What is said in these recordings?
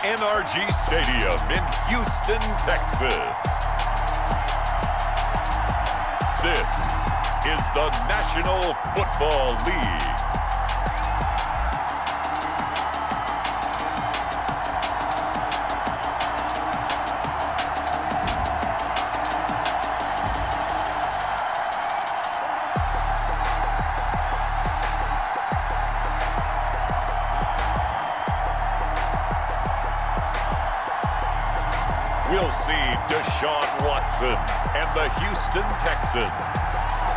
NRG Stadium in Houston, Texas. This is the National Football League. We'll see Deshaun Watson and the Houston Texans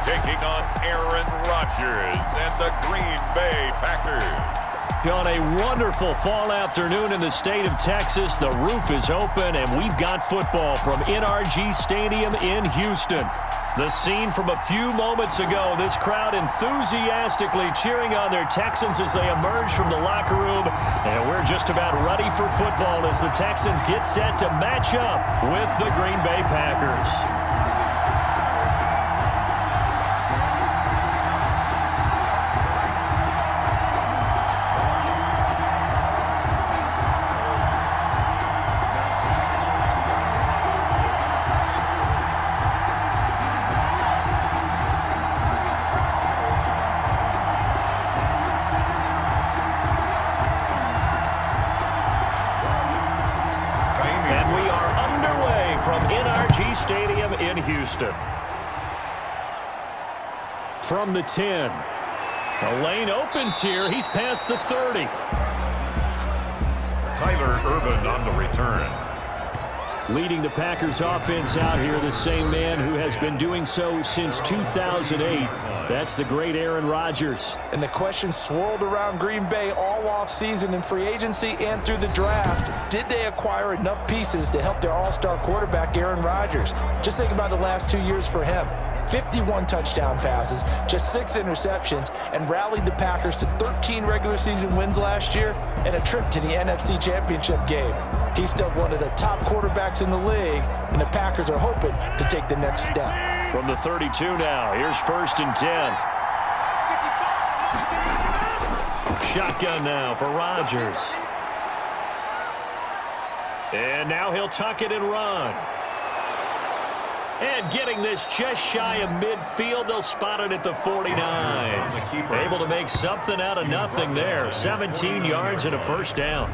taking on Aaron Rodgers and the Green Bay Packers. On a wonderful fall afternoon in the state of Texas, the roof is open and we've got football from NRG Stadium in Houston. The scene from a few moments ago, this crowd enthusiastically cheering on their Texans as they emerge from the locker room. And we're just about ready for football as the Texans get set to match up with the Green Bay Packers. Stadium in Houston. From the 10. The lane opens here. He's past the 30. Tyler Urban on the return. Leading the Packers offense out here, the same man who has been doing so since 2008. That's the great Aaron Rodgers. And the question swirled around Green Bay all offseason in free agency and through the draft. Did they acquire enough pieces to help their all-star quarterback, Aaron Rodgers? Just think about the last 2 years for him. 51 touchdown passes, just 6 interceptions, and rallied the Packers to 13 regular season wins last year and a trip to the NFC Championship game. He's still one of the top quarterbacks in the league, and the Packers are hoping to take the next step. From the 32 now, here's 1st and 10. Shotgun now for Rodgers. And now he'll tuck it and run. And getting this just shy of midfield, they'll spot it at the 49. Able to make something out of nothing there. 17 yards and a first down.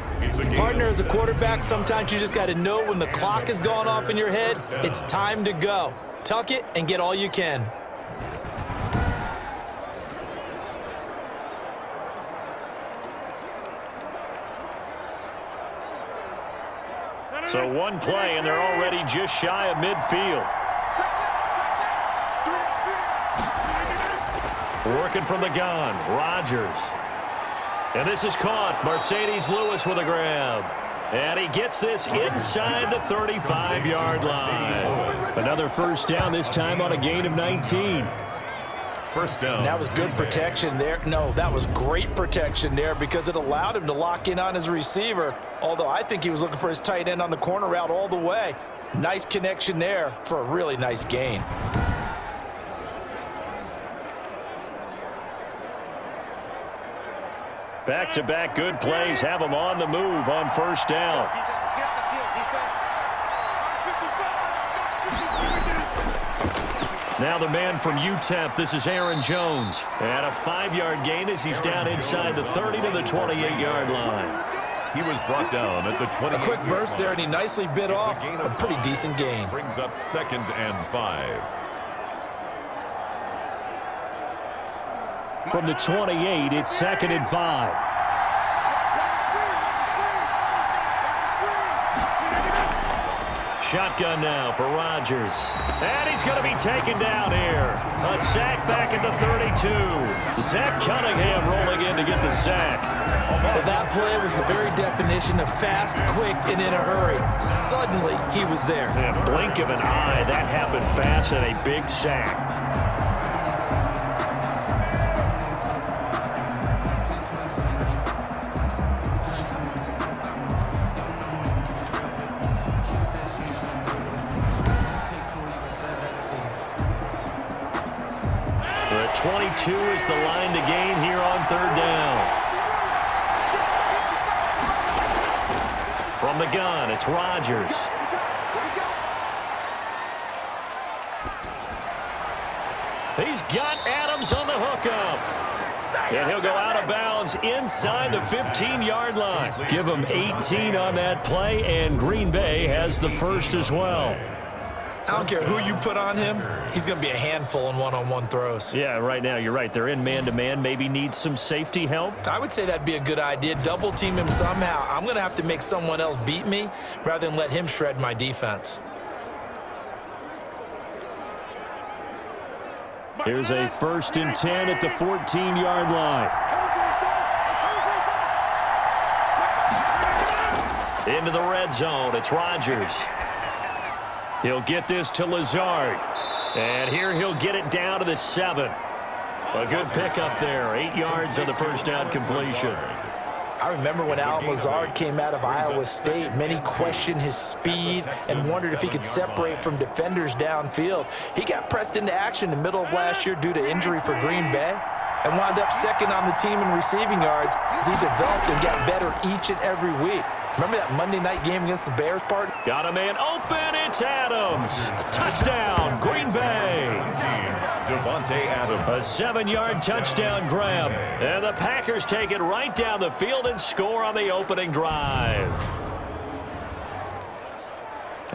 Partner, as a quarterback, sometimes you just got to know when the clock has gone off in your head, it's time to go. Tuck it and get all you can. So one play, and they're already just shy of midfield. Working from the gun, Rodgers. And this is caught. Mercedes Lewis with a grab. And he gets this inside the 35-yard line. Another first down, this time on a gain of 19. First down. And that was good protection there. No, that was great protection there because it allowed him to lock in on his receiver. Although I think he was looking for his tight end on the corner route all the way. Nice connection there for a really nice gain. Back-to-back good plays have them on the move on first down. Now the man from UTEP, this is Aaron Jones. And a 5-yard gain as he's down inside the 30 to the 28-yard line. He was brought down at the 20. A quick burst there, and he nicely bit off a pretty decent gain. Brings up 2nd and 5. From the 28, it's 2nd and 5. Shotgun now for Rodgers. And he's going to be taken down here. A sack back at the 32. Zach Cunningham rolling in to get the sack. Well, that play was the very definition of fast, quick, and in a hurry. Suddenly, he was there. In a blink of an eye, that happened fast and a big sack. The 22 is the line to gain here on 3rd down. From the gun, it's Rodgers. He's got Adams on the hookup. And he'll go out of bounds inside the 15-yard line. Give him 18 on that play, and Green Bay has the first as well. I don't care who you put on him, he's going to be a handful in one-on-one throws. Yeah, right now, you're right. They're in man-to-man. Maybe needs some safety help. I would say that'd be a good idea. Double team him somehow. I'm going to have to make someone else beat me rather than let him shred my defense. Here's a 1st and 10 at the 14-yard line. Into the red zone. It's Rodgers. He'll get this to Lazard. And here he'll get it down to the 7. A good pickup there. 8 yards on the first down completion. I remember when Allen Lazard came out of Iowa State, many questioned his speed and wondered if he could separate from defenders downfield. He got pressed into action in the middle of last year due to injury for Green Bay and wound up second on the team in receiving yards as he developed and got better each and every week. Remember that Monday night game against the Bears part? Got a man open. It's Adams. Touchdown, Green Bay. A 7-yard touchdown grab. And the Packers take it right down the field and score on the opening drive.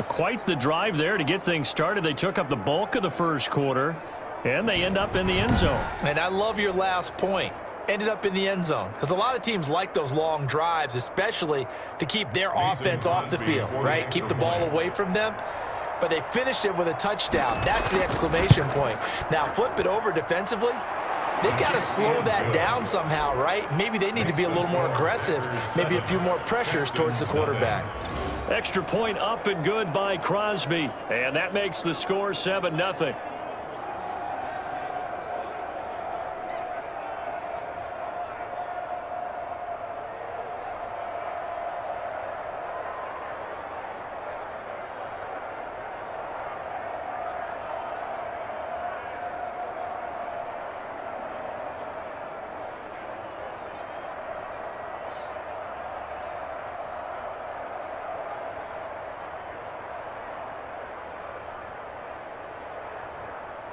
Quite the drive there to get things started. They took up the bulk of the first quarter, and they end up in the end zone. And I love your last point. Ended up in the end zone. Because a lot of teams like those long drives, especially to keep their offense off the field, right? Keep the ball away from them. But they finished it with a touchdown. That's the exclamation point. Now, flip it over defensively. They've got to slow that down somehow, right? Maybe they need to be a little more aggressive. Maybe a few more pressures towards the quarterback. Extra point up and good by Crosby. And that makes the score 7-0.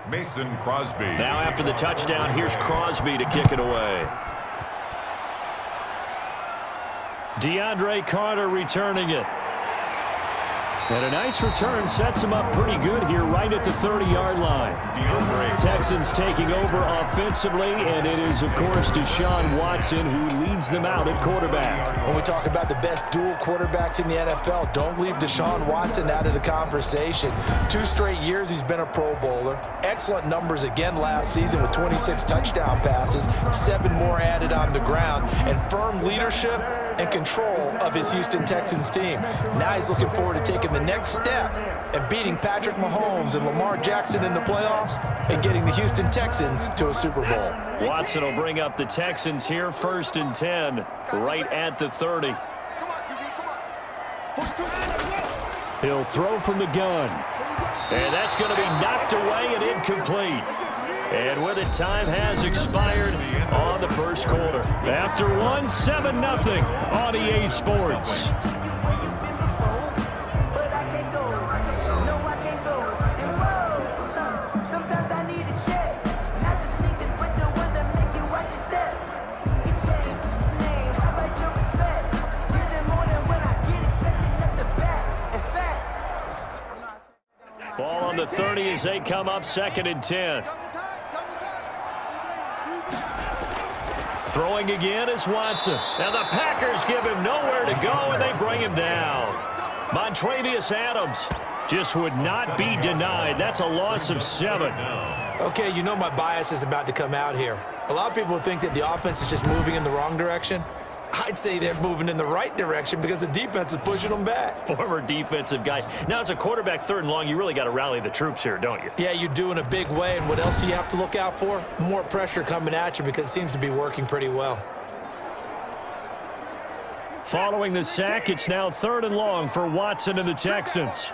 Mason Crosby. Now after the touchdown, here's Crosby to kick it away. DeAndre Carter returning it. And a nice return sets him up pretty good here right at the 30-yard line. Texans taking over offensively, and it is, of course, Deshaun Watson who leads them out at quarterback. When we talk about the best dual quarterbacks in the NFL, don't leave Deshaun Watson out of the conversation. 2 straight years he's been a Pro Bowler. Excellent numbers again last season with 26 touchdown passes, 7 more added on the ground, and firm leadership and control of his Houston Texans team. Now he's looking forward to taking the next step and beating Patrick Mahomes and Lamar Jackson in the playoffs and getting the Houston Texans to a Super Bowl. Watson will bring up the Texans here, 1st and 10, right at the 30. He'll throw from the gun. And that's going to be knocked away and incomplete. And with it, time has expired on the first quarter. After one, 7-0 on EA Sports. Ball on the 30 as they come up 2nd and 10. Throwing again is Watson. And the Packers give him nowhere to go, and they bring him down. Montravius Adams just would not be denied. That's a loss of 7. Okay, you know my bias is about to come out here. A lot of people think that the offense is just moving in the wrong direction. I'd say they're moving in the right direction because the defense is pushing them back. Former defensive guy. Now, as a quarterback 3rd and long, you really got to rally the troops here, don't you? Yeah, you do in a big way. And what else do you have to look out for? More pressure coming at you because it seems to be working pretty well. Following the sack, it's now 3rd and long for Watson and the Texans.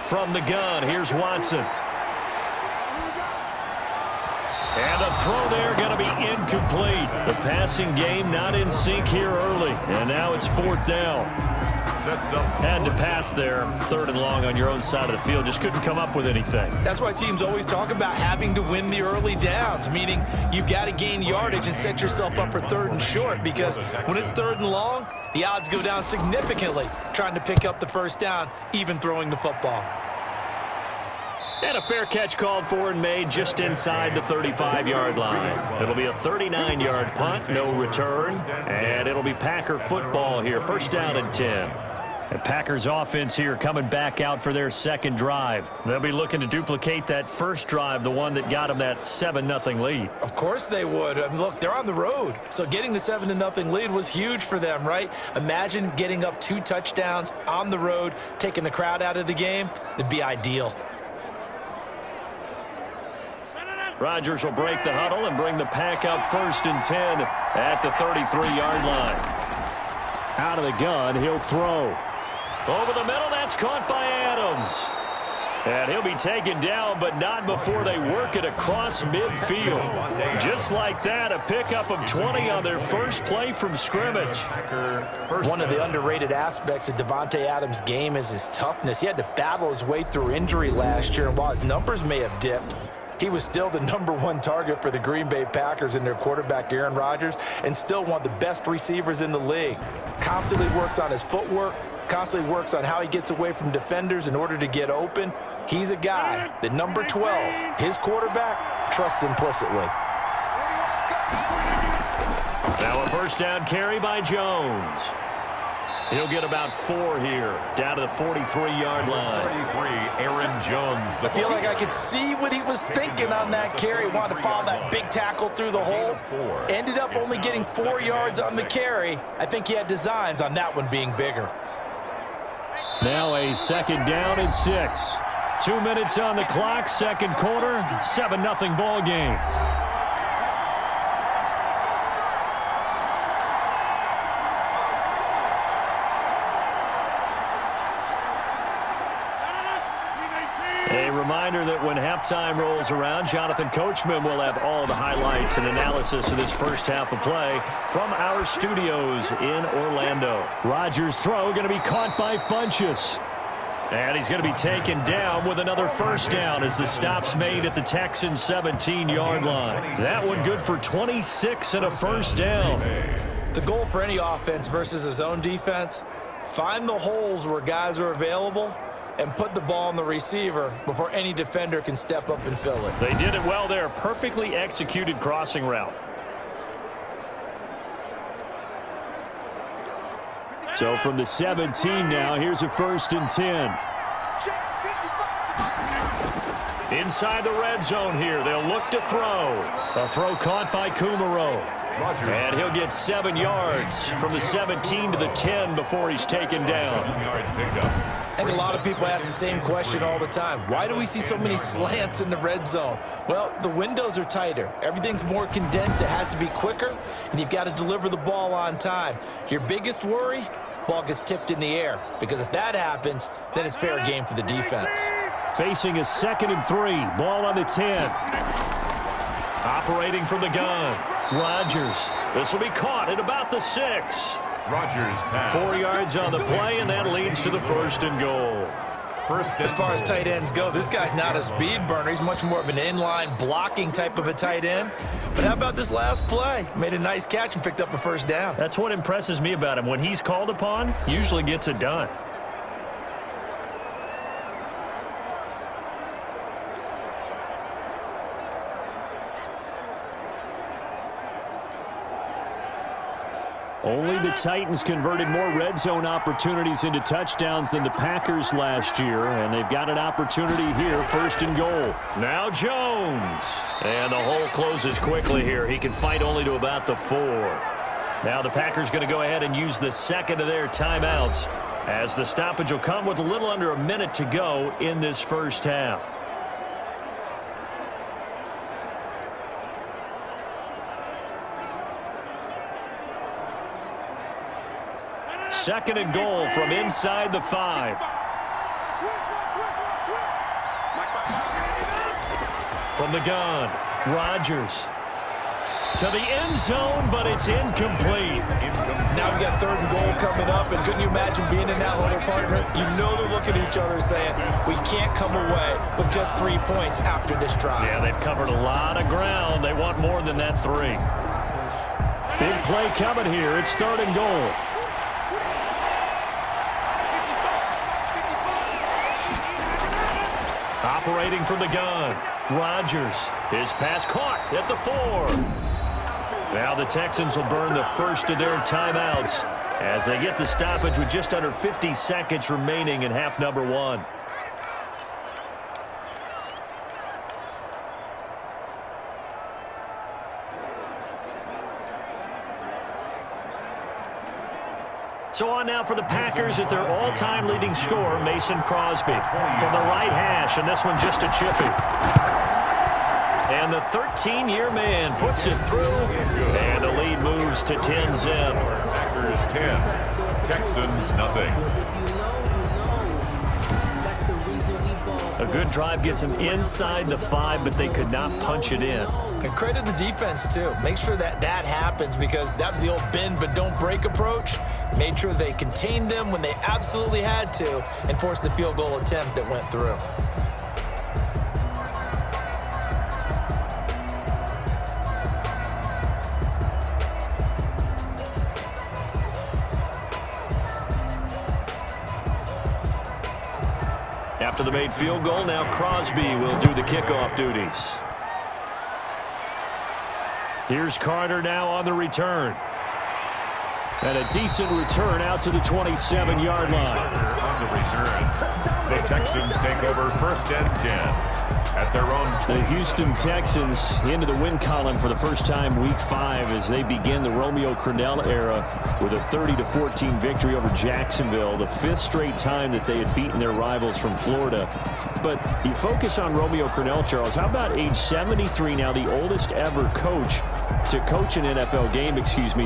From the gun, here's Watson. And the throw there going to be incomplete. The passing game not in sync here early. And now it's 4th down. Had to pass there, 3rd and long on your own side of the field. Just couldn't come up with anything. That's why teams always talk about having to win the early downs, meaning you've got to gain yardage and set yourself up for 3rd and short, because when it's 3rd and long, the odds go down significantly trying to pick up the first down, even throwing the football. And a fair catch called for and made just inside the 35-yard line. It'll be a 39-yard punt, no return, and it'll be Packer football here. 1st down and 10. And Packers offense here coming back out for their 2nd drive. They'll be looking to duplicate that first drive, the one that got them that 7-0 lead. Of course they would. I mean, look, they're on the road, so getting the 7-0 lead was huge for them, right? Imagine getting up 2 touchdowns on the road, taking the crowd out of the game. It'd be ideal. Rodgers will break the huddle and bring the pack up 1st and 10 at the 33-yard line. Out of the gun, he'll throw. Over the middle, that's caught by Adams. And he'll be taken down, but not before they work it across midfield. Just like that, a pickup of 20 on their first play from scrimmage. One of the underrated aspects of Davante Adams' game is his toughness. He had to battle his way through injury last year, and while his numbers may have dipped, he was still the #1 target for the Green Bay Packers and their quarterback, Aaron Rodgers, and still one of the best receivers in the league. Constantly works on his footwork, constantly works on how he gets away from defenders in order to get open. He's a guy that number 12, his quarterback, trusts implicitly. Now a 1st down carry by Jones. He'll get about 4 here, down to the 43-yard line. 43, Aaron Jones. I feel like I could see what he was thinking on that carry. Wanted to follow that big tackle through the hole. Ended up only getting 4 yards on the carry. I think he had designs on that one being bigger. Now a 2nd down and 6. 2 minutes on the clock, 2nd quarter, 7-0 ball game. A reminder that when halftime rolls around, Jonathan Coachman will have all the highlights and analysis of this first half of play from our studios in Orlando. Rodgers' throw going to be caught by Funchess. And he's going to be taken down with another 1st down as the stop's made at the Texans' 17-yard line. That one good for 26 and a 1st down. The goal for any offense versus his own defense, find the holes where guys are available and put the ball on the receiver before any defender can step up and fill it. They did it well there. Perfectly executed crossing route. So from the 17 now, here's a 1st and 10. Inside the red zone here, they'll look to throw. A throw caught by Kumaro. And he'll get 7 yards from the 17 to the 10 before he's taken down. I think a lot of people ask the same question all the time. Why do we see so many slants in the red zone? Well, the windows are tighter. Everything's more condensed. It has to be quicker, and you've got to deliver the ball on time. Your biggest worry? Ball gets tipped in the air, because if that happens, then it's fair game for the defense. Facing a 2nd and 3. Ball on the 10. Operating from the gun. Rodgers. This will be caught at about the 6. Rodgers pass. 4 yards on the play, and that leads to the 1st and goal. As far as tight ends go, this guy's not a speed burner. He's much more of an inline blocking type of a tight end. But how about this last play? Made a nice catch and picked up a 1st down. That's what impresses me about him. When he's called upon, usually gets it done. Only the Titans converted more red zone opportunities into touchdowns than the Packers last year, and they've got an opportunity here, 1st and goal. Now Jones. And the hole closes quickly here. He can fight only to about the 4. Now the Packers going to go ahead and use the 2nd of their timeouts, as the stoppage will come with a little under a minute to go in this first half. Second and goal from inside the 5. From the gun, Rodgers to the end zone, but it's incomplete. Now we got 3rd and goal coming up, and couldn't you imagine being in that huddle, partner? You know they're looking at each other saying, we can't come away with just 3 points after this drive. Yeah, they've covered a lot of ground. They want more than that 3. Big play coming here. It's 3rd and goal. Operating from the gun, Rodgers. His pass caught at the 4. Now the Texans will burn the first of their timeouts as they get the stoppage with just under 50 seconds remaining in half number 1. So on now for the Packers is their all-time leading scorer, Mason Crosby. From the right hash, and this one just a chippy. And the 13-year man puts it through, and the lead moves to 10-zip. Packers 10, Texans nothing. A good drive gets them inside the 5, but they could not punch it in. And credit the defense, too. Make sure that happens, because that was the old bend but don't break approach. Made sure they contained them when they absolutely had to and forced the field goal attempt that went through. After the made field goal, now Crosby will do the kickoff duties. Here's Carter now on the return. And a decent return out to the 27-yard line. On the return, the Texans take over 1st and 10 at their own. The Houston Texans into the win column for the first time week 5 as they begin the Romeo Crennel era with a 30-14 victory over Jacksonville, the 5th straight time that they had beaten their rivals from Florida. But you focus on Romeo Crennel, Charles. How about age 73 now, the oldest ever coach to coach an NFL game,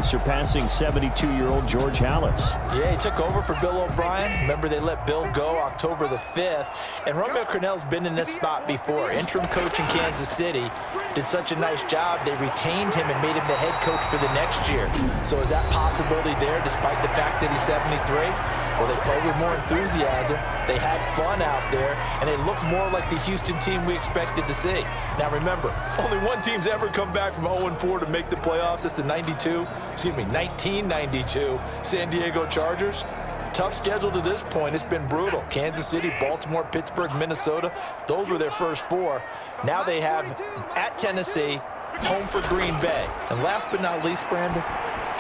surpassing 72-year-old George Halas. Yeah, he took over for Bill O'Brien. Remember, they let Bill go October the 5th. And Romeo Crennel's been in this spot before. Interim coach in Kansas City. Did such a nice job. They retained him and made him the head coach for the next year. So is that possibility there despite the fact that he's 73? Well, they played with more enthusiasm. They had fun out there, and they looked more like the Houston team we expected to see. Now, remember, only one team's ever come back from 0-4 to make the playoffs. It's the 1992 San Diego Chargers. Tough schedule to this point. It's been brutal. Kansas City, Baltimore, Pittsburgh, Minnesota. Those were their first 4. Now they have at Tennessee, home for Green Bay. And last but not least, Brandon,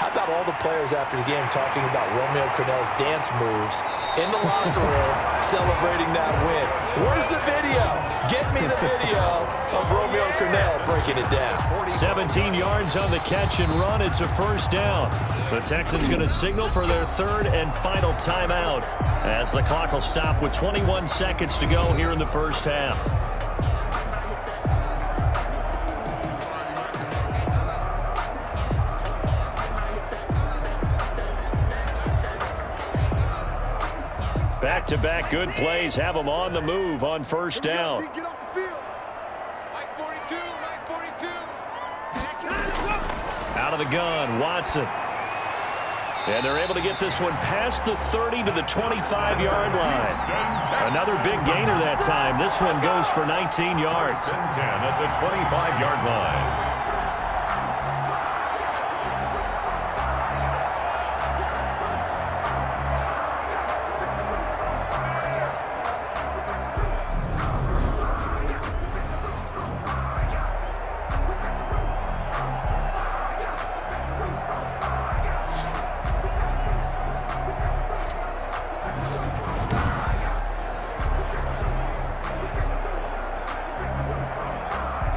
how about all the players after the game talking about Romeo Crennel's dance moves in the locker room celebrating that win? Where's the video? Get me the video of Romeo Crennel breaking it down. 17 yards on the catch and run. It's a first down. The Texans going to signal for their 3rd and final timeout as the clock will stop with 21 seconds to go here in the first half. Back-to-back good plays have them on the move on first down. Get off the field. Mike 42, Mike 42. Out of the gun, Watson. And they're able to get this one past the 30 to the 25-yard line. Another big gainer that time. This one goes for 19 yards. 10 at the 25-yard line.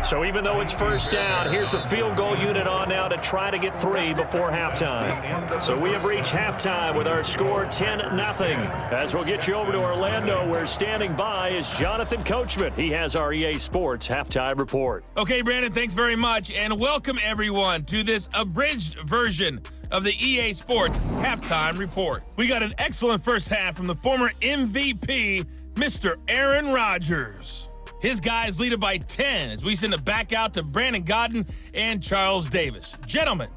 So even though it's first down, here's the field goal unit on now to try to get 3 before halftime. So we have reached halftime with our score 10-0. As we'll get you over to Orlando, where standing by is Jonathan Coachman. He has our EA Sports halftime report. Okay, Brandon, thanks very much, and welcome everyone to this abridged version of the EA Sports halftime report. We got an excellent first half from the former MVP, Mr. Aaron Rodgers. His guys lead it by 10 as we send it back out to Brandon Godden and Charles Davis. Gentlemen.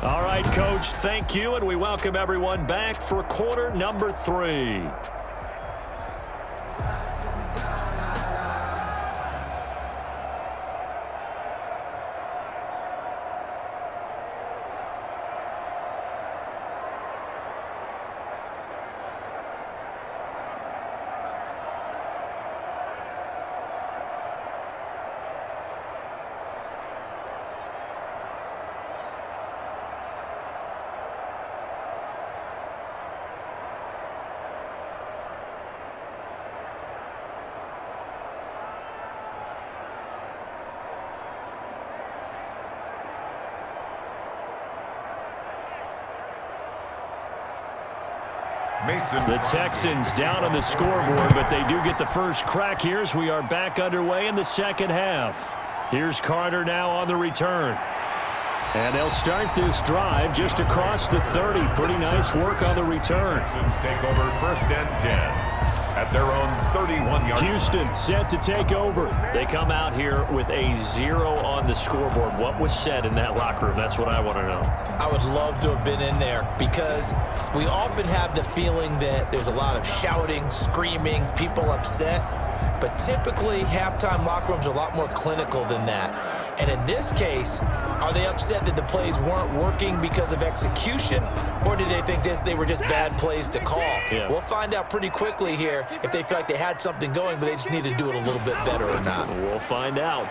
All right, Coach, thank you, and we welcome everyone back for quarter number 3. The Texans down on the scoreboard, but they do get the first crack here as we are back underway in the second half. Here's Carter now on the return. And they'll start this drive just across the 30. Pretty nice work on the return. Texans take over first and 10 at their own 31-yard. Houston set to take over. They come out here with a 0 on the scoreboard. What was said in that locker room? That's what I want to know. I would love to have been in there because we often have the feeling that there's a lot of shouting, screaming, people upset. But typically, halftime locker rooms are a lot more clinical than that. And in this case, are they upset that the plays weren't working because of execution, or did they think they were just bad plays to call? Yeah. We'll find out pretty quickly here if they feel like they had something going, but they just need to do it a little bit better or not. We'll find out.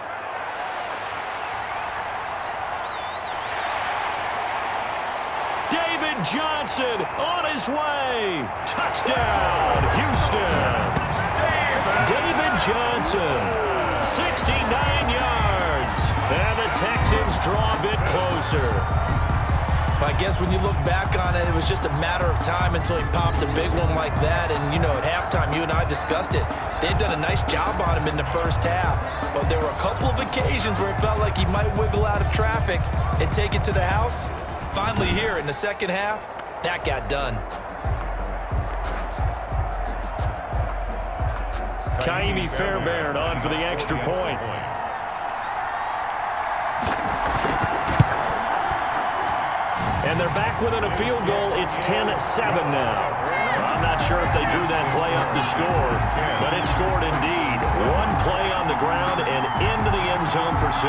David Johnson on his way. Touchdown, Houston. David Johnson, 69 yards. And the Texans draw a bit closer. But I guess when you look back on it, it was just a matter of time until he popped a big one like that. And, you know, at halftime, you and I discussed it. They had done a nice job on him in the first half. But there were a couple of occasions where it felt like he might wiggle out of traffic and take it to the house. Finally here in the second half, that got done. Kaimi Fairbairn on for the extra point. And they're back within a field goal. It's 10-7 now. I'm not sure if they drew that play up to score, but it scored indeed. One play on the ground and into the end zone for 6.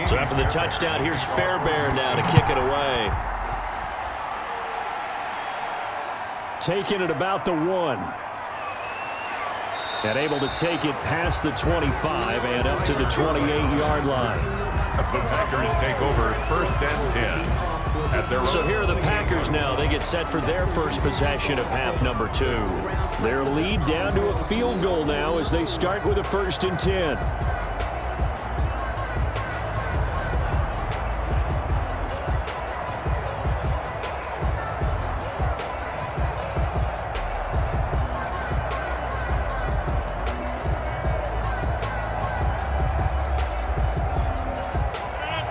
So after the touchdown, here's Fairbairn now to kick it away. Taking it about the 1. And able to take it past the 25 and up to the 28-yard line. The Packers take over first and 10. So here are the Packers now. They get set for their first possession of half number 2. Their lead down to a field goal now as they start with a 1st and 10.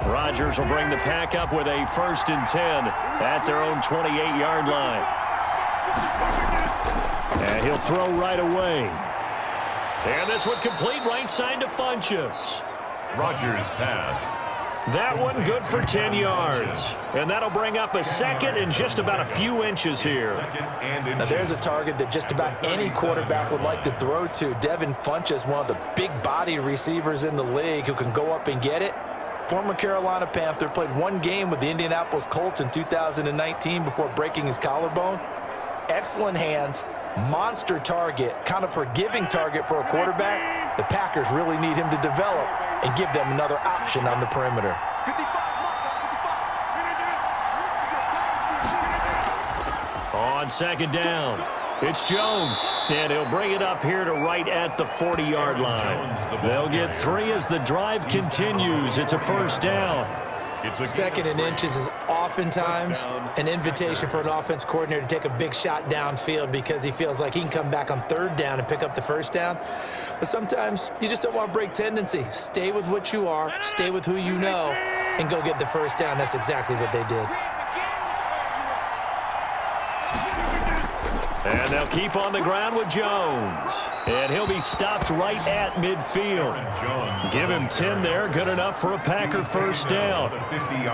Rodgers will bring the pack up with a 1st and 10 at their own 28-yard line. And he'll throw right away. And this one complete right side to Funchess. Rodgers pass. That one good for 10 yards. And that'll bring up a 2nd and just about a few inches here. Now there's a target that just about any quarterback would like to throw to. Devin Funchess, one of the big-bodied receivers in the league who can go up and get it. Former Carolina Panther, played one game with the Indianapolis Colts in 2019 before breaking his collarbone. Excellent hands, monster target, kind of forgiving target for a quarterback. The Packers really need him to develop and give them another option on the perimeter. On second down, it's Jones, and he'll bring it up here to right at the 40-yard line. They'll get 3 as the drive continues. It's a first down. Second and inches is oftentimes an invitation for an offense coordinator to take a big shot downfield because he feels like he can come back on third down and pick up the first down. But sometimes you just don't want to break tendency. Stay with what you are, stay with who you know, and go get the first down. That's exactly what they did. And they'll keep on the ground with Jones. And he'll be stopped right at midfield. Give him 10 there, good enough for a Packer first down.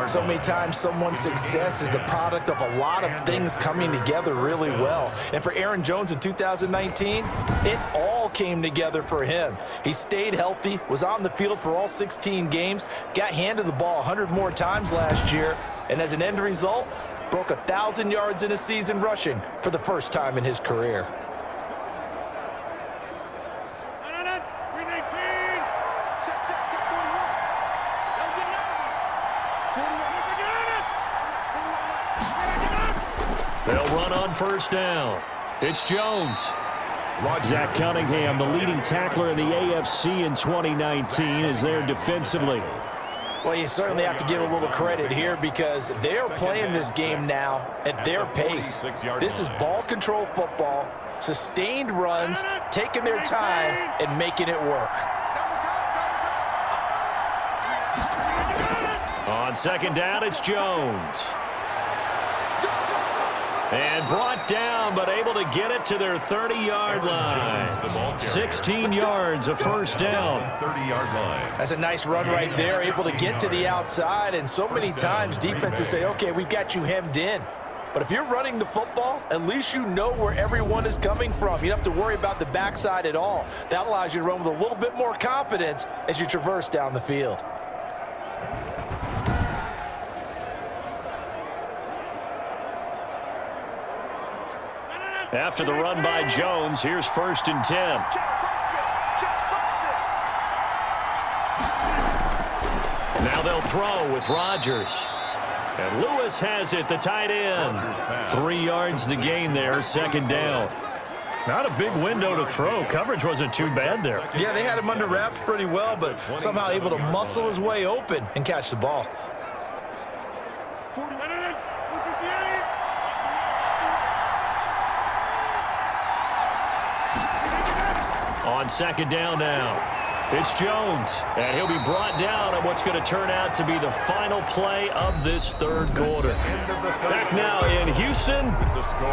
So many times someone's success is the product of a lot of things coming together really well. And for Aaron Jones in 2019, it all came together for him. He stayed healthy, was on the field for all 16 games, got handed the ball 100 more times last year, and as an end result, broke 1,000 yards in a season rushing for the first time in his career. They'll run on first down. It's Jones. Zach Cunningham, the leading tackler in the AFC in 2019, is there defensively. Well, you certainly have to give a little credit here because they're playing this game now at their pace. This is ball control football, sustained runs, taking their time and making it work. On second down, it's Jones. And brought down, but able to get it to their 30-yard line. 16 yards, a first down. 30-yard line. That's a nice run right there, able to get to the outside. And so many times defenses say, okay, we've got you hemmed in. But if you're running the football, at least you know where everyone is coming from. You don't have to worry about the backside at all. That allows you to run with a little bit more confidence as you traverse down the field. After the run by Jones, here's first and 10. Now they'll throw with Rodgers. And Lewis has it, the tight end. 3 yards the gain there, second down. Not a big window to throw. Coverage wasn't too bad there. Yeah, they had him under wraps pretty well, but somehow able to muscle his way open and catch the ball. On second down now, it's Jones, and he'll be brought down on what's going to turn out to be the final play of this third quarter. Back now in Houston.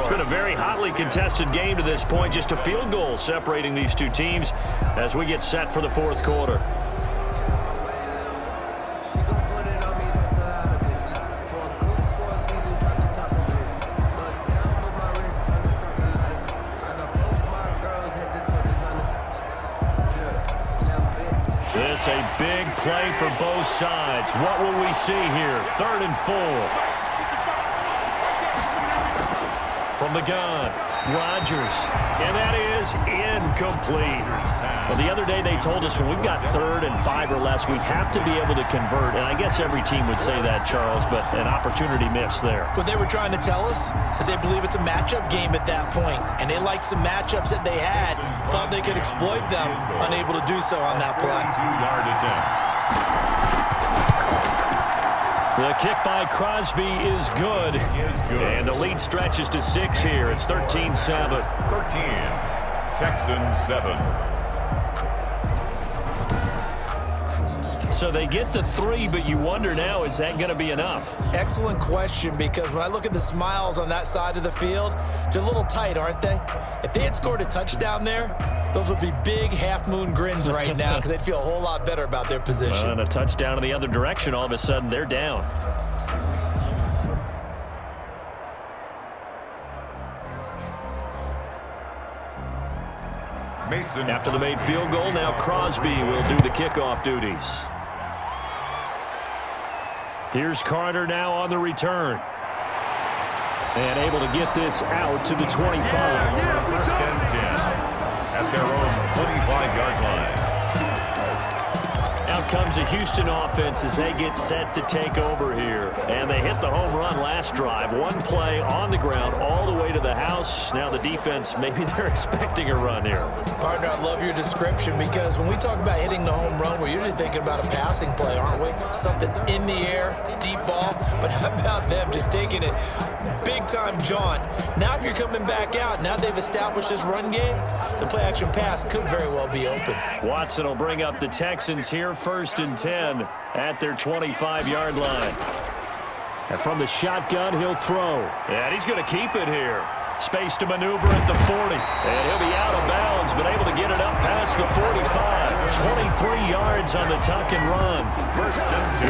It's been a very hotly contested game to this point, just a field goal separating these two teams as we get set for the fourth quarter. This a big play for both sides. What will we see here? 3rd and 4. From the gun, Rodgers. And that is incomplete. Well, the other day they told us when we've got 3rd and 5 or less, we have to be able to convert. And I guess every team would say that, Charles, but an opportunity missed there. What they were trying to tell us is they believe it's a matchup game at that point, and they liked some matchups that they had, thought they could exploit them, unable to do so on that play. 2-yard attempt. The kick by Crosby is good. And the lead stretches to 6 here. It's 13-7. 13. Texans 7. So they get to 3, but you wonder now, is that going to be enough? Excellent question, because when I look at the smiles on that side of the field, they're a little tight, aren't they? If they had scored a touchdown there, those would be big half-moon grins right now because they'd feel a whole lot better about their position. And a touchdown in the other direction, all of a sudden they're down. Mason. After the made field goal, now Crosby will do the kickoff duties. Here's Carter now on the return. And able to get this out to the 25. First and 10 at their own 25-yard line. Out comes a Houston offense as they get set to take over here. And they hit the home run last drive. One play on the ground all the way to the house. Now the defense, maybe they're expecting a run here. Partner, I love your description because when we talk about hitting the home run, we're usually thinking about a passing play, aren't we? Something in the air, deep ball. But how about them just taking it big-time jaunt? Now if you're coming back out, now they've established this run game, the play-action pass could very well be open. Watson will bring up the Texans here, first and 10 at their 25-yard line. And from the shotgun, he'll throw. And he's going to keep it here. Space to maneuver at the 40. And he'll be out of bounds, but able to get it up past the 45. 23 yards on the tuck and run.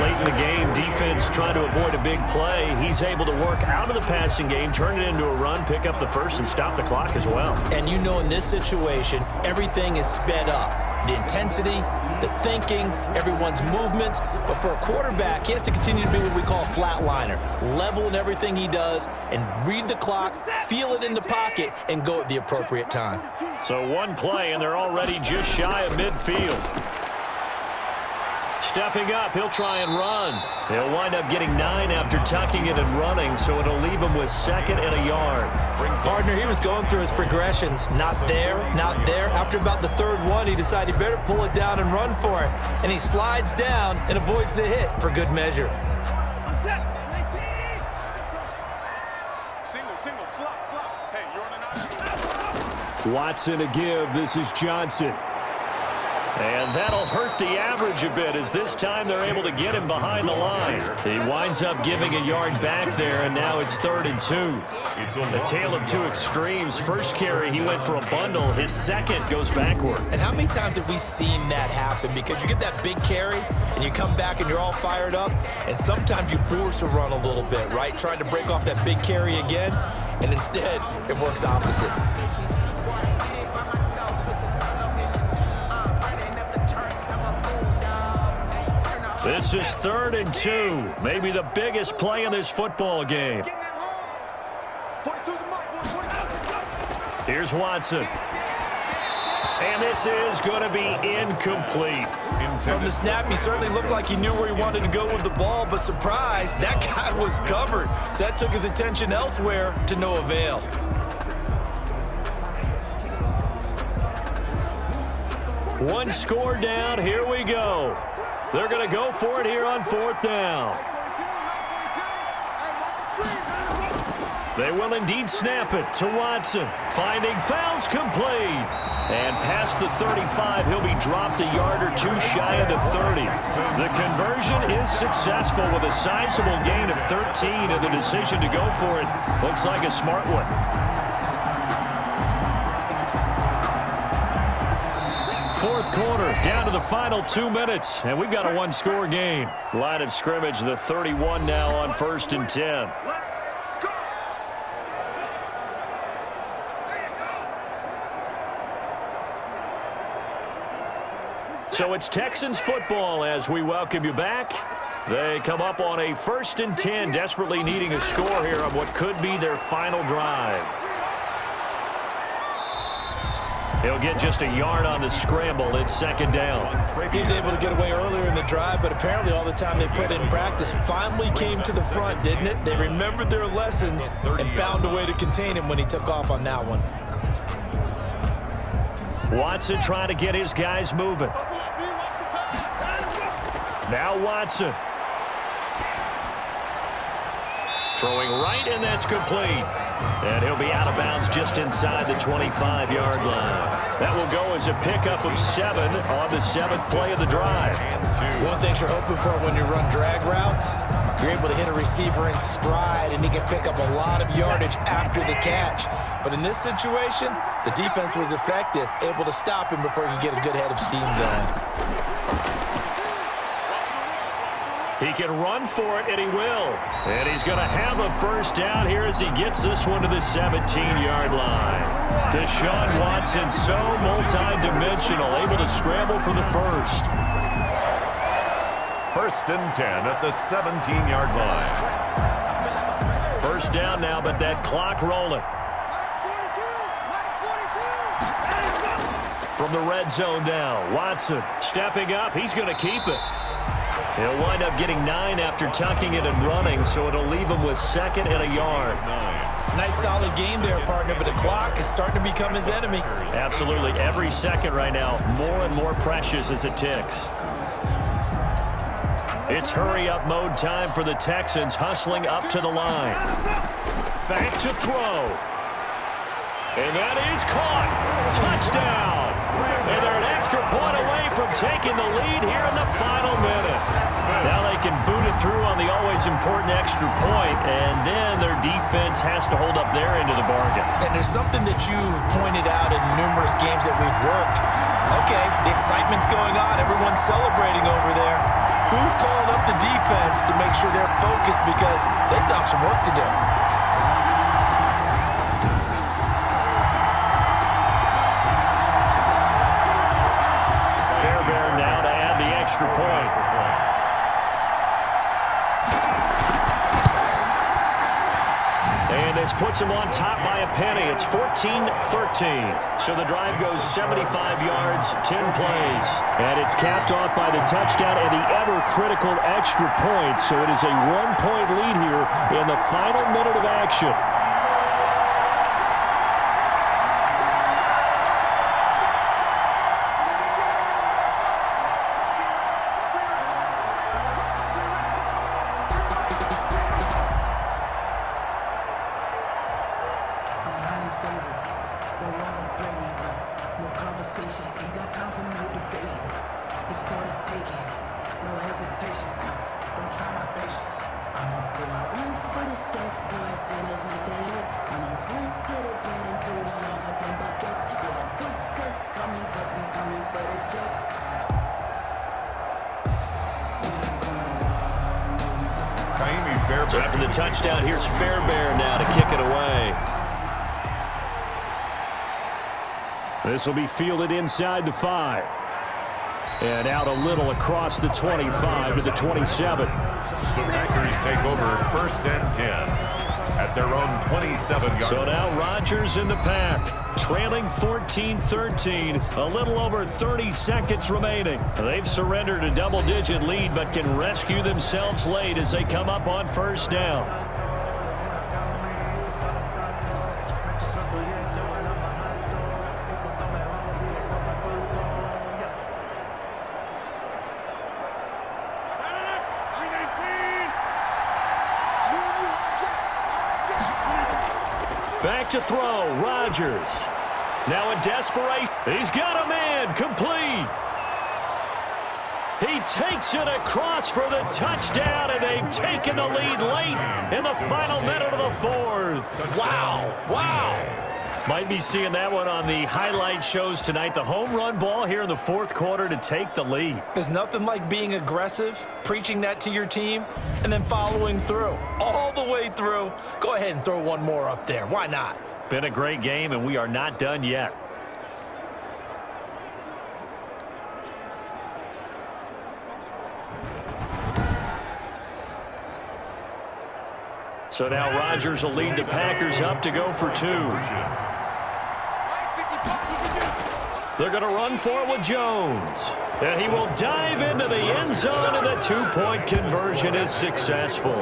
Late in the game, defense trying to avoid a big play. He's able to work out of the passing game, turn it into a run, pick up the first, and stop the clock as well. And you know in this situation, everything is sped up. The intensity, the thinking, everyone's movements. But for a quarterback, he has to continue to be what we call a flatliner. Level in everything he does and read the clock, feel it in the pocket, and go at the appropriate time. So one play, and they're already just shy of midfield. Stepping up, he'll try and run. He'll wind up getting 9 after tucking it and running, so it'll leave him with 2nd and a yard. Partner, he was going through his progressions. Not there, not there. After about the 3rd one, he decided he better pull it down and run for it. And he slides down and avoids the hit for good measure. Single, slot. Hey, you're on an Watson a give. This is Johnson. And that'll hurt the average a bit as this time they're able to get him behind the line. He winds up giving a yard back there, and now it's 3rd and 2. A tale of two extremes. First carry, he went for a bundle. His second goes backward. And how many times have we seen that happen? Because you get that big carry, and you come back and you're all fired up, and sometimes you force a run a little bit, right? Trying to break off that big carry again, and instead it works opposite. This is 3rd and 2. Maybe the biggest play in this football game. Here's Watson. And this is going to be incomplete. From the snap, he certainly looked like he knew where he wanted to go with the ball, but surprise, that guy was covered. So that took his attention elsewhere to no avail. One score down. Here we go. They're going to go for it here on 4th down. They will indeed snap it to Watson. Finding fouls complete. And past the 35, he'll be dropped a yard or two shy of the 30. The conversion is successful with a sizable gain of 13, and the decision to go for it looks like a smart one. Fourth quarter, down to the final 2 minutes, and we've got a one-score game. Line of scrimmage, the 31 now on 1st and 10. So it's Texans football as we welcome you back. They come up on a 1st and 10, desperately needing a score here on what could be their final drive. He'll get just a yard on the scramble. It's 2nd down. He was able to get away earlier in the drive, but apparently all the time they put in practice finally came to the front, didn't it? They remembered their lessons and found a way to contain him when he took off on that one. Watson trying to get his guys moving. Now Watson. Throwing right, and that's complete. And he'll be out of bounds just inside the 25-yard line. That will go as a pickup of 7 on the 7th play of the drive. One thing you're hoping for when you run drag routes, you're able to hit a receiver in stride, and he can pick up a lot of yardage after the catch. But in this situation, the defense was effective, able to stop him before he could get a good head of steam going. He can run for it, and he will. And he's going to have a 1st down here as he gets this one to the 17-yard line. Deshaun Watson, so multi-dimensional, able to scramble for the 1st. 1st and 10 at the 17-yard line. First down now, but that clock rolling. From the red zone now, Watson stepping up. He's going to keep it. He'll wind up getting 9 after tucking it and running, so it'll leave him with 2nd and a yard. Nice solid game there, partner, but the clock is starting to become his enemy. Absolutely. Every second right now, more and more precious as it ticks. It's hurry-up mode time for the Texans, hustling up to the line. Back to throw. And that is caught. Touchdown. And they're an extra point away from taking the lead here in the final minute. Now they can boot it through on the always important extra point, and then their defense has to hold up their end of the bargain. And there's something that you've pointed out in numerous games that we've worked. Okay, the excitement's going on. Everyone's celebrating over there. Who's calling up the defense to make sure they're focused because they still have some work to do? Fairbairn now to add the extra point. And this puts him on top by a penny. It's 14-13. So the drive goes 75 yards, 10 plays. And it's capped off by the touchdown and the ever-critical extra point. So it is a 1-point lead here in the final minute of action. So after the touchdown, here's Fairbairn now to kick it away. This will be fielded inside the 5. And out a little across the 25 to the 27. The Packers take over 1st and 10 at their own 27-yard. So now Rodgers in the pack, trailing 14-13, a little over 30 seconds remaining. They've surrendered a double-digit lead, but can rescue themselves late as they come up on 1st down. Back to throw, Rodgers. Now in desperation, he's got a man, complete. He takes it across for the touchdown, and they've taken the lead late in the final minute of the 4th. Wow. Might be seeing that one on the highlight shows tonight. The home run ball here in the 4th quarter to take the lead. There's nothing like being aggressive, preaching that to your team, and then following through. All the way through. Go ahead and throw one more up there. Why not? Been a great game, and we are not done yet. So now Rodgers will lead the Packers up to go for 2. They're going to run for it with Jones. And he will dive into the end zone, and the 2-point conversion is successful.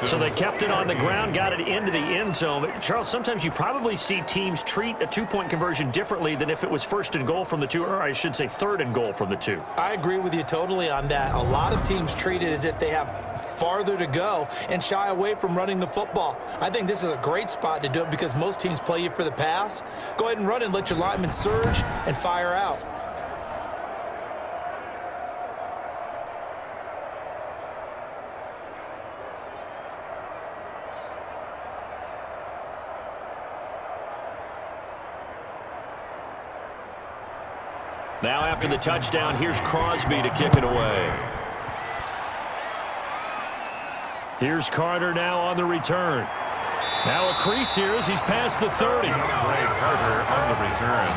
So they kept it on the ground, got it into the end zone. But Charles, sometimes you probably see teams treat a 2-point conversion differently than if it was 1st and goal from the 2, or I should say 3rd and goal from the 2. I agree with you totally on that. A lot of teams treat it as if they have farther to go and shy away from running the football. I think this is a great spot to do it because most teams play you for the pass. Go ahead and run and let your linemen surge and fire out. Now after the touchdown, here's Crosby to kick it away. Here's Carter now on the return. Now a crease here as he's past the 30. Ray Carter on the return.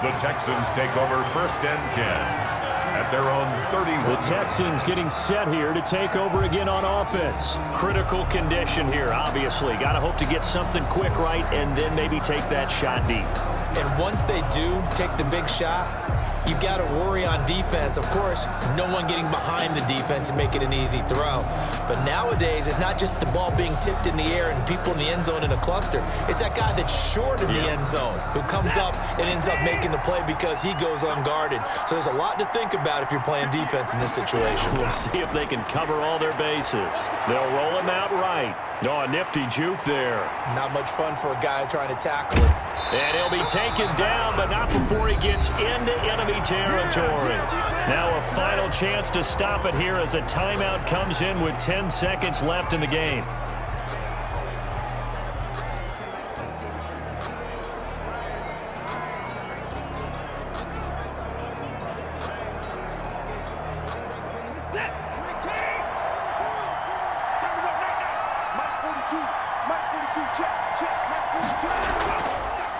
The Texans take over 1st and 10 at at their own 31. The Texans getting set here to take over again on offense. Critical condition here, obviously. Got to hope to get something quick right and then maybe take that shot deep. And once they do take the big shot, you've got to worry on defense. Of course, no one getting behind the defense and making an easy throw. But nowadays, it's not just the ball being tipped in the air and people in the end zone in a cluster. It's that guy that's short of the end zone who comes up and ends up making the play because he goes unguarded. So there's a lot to think about if you're playing defense in this situation. We'll see if they can cover all their bases. They'll roll him out right. Oh, a nifty juke there. Not much fun for a guy trying to tackle it. And he'll be taken down, but not before he gets into enemy territory. Now a final chance to stop it here as a timeout comes in with 10 seconds left in the game.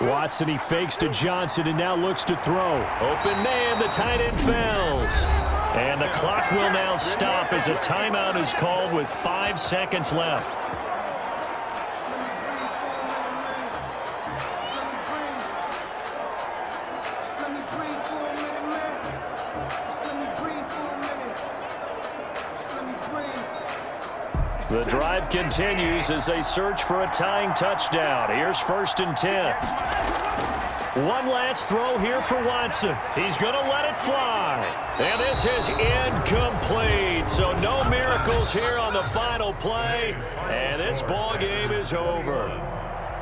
Watson, he fakes to Johnson and now looks to throw. Open man, the tight end fails. And the clock will now stop as a timeout is called with 5 seconds left. The drive continues as they search for a tying touchdown. Here's 1st and 10. One last throw here for Watson. He's going to let it fly. And this is incomplete. So no miracles here on the final play. And this ball game is over.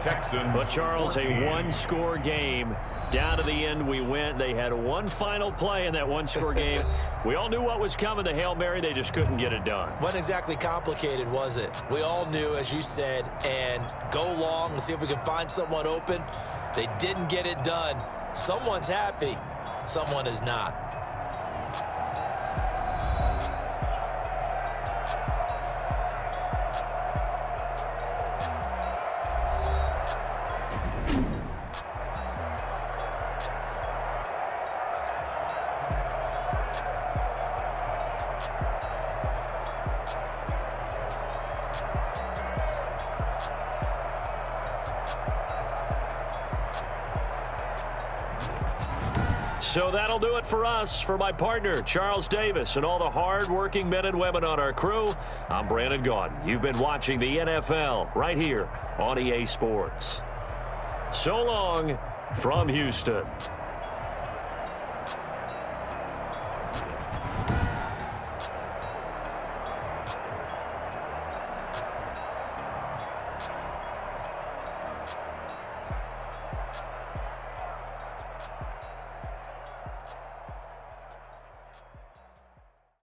Texans. But Charles, a one-score game. Down to the end we went. They had one final play in that one-score game. We all knew what was coming, the Hail Mary. They just couldn't get it done. Wasn't exactly complicated, was it? We all knew, as you said, and go long and see if we can find someone open. They didn't get it done. Someone's happy. Someone is not. So that'll do it for us. For my partner, Charles Davis, and all the hard-working men and women on our crew, I'm Brandon Gaudin. You've been watching the NFL right here on EA Sports. So long from Houston.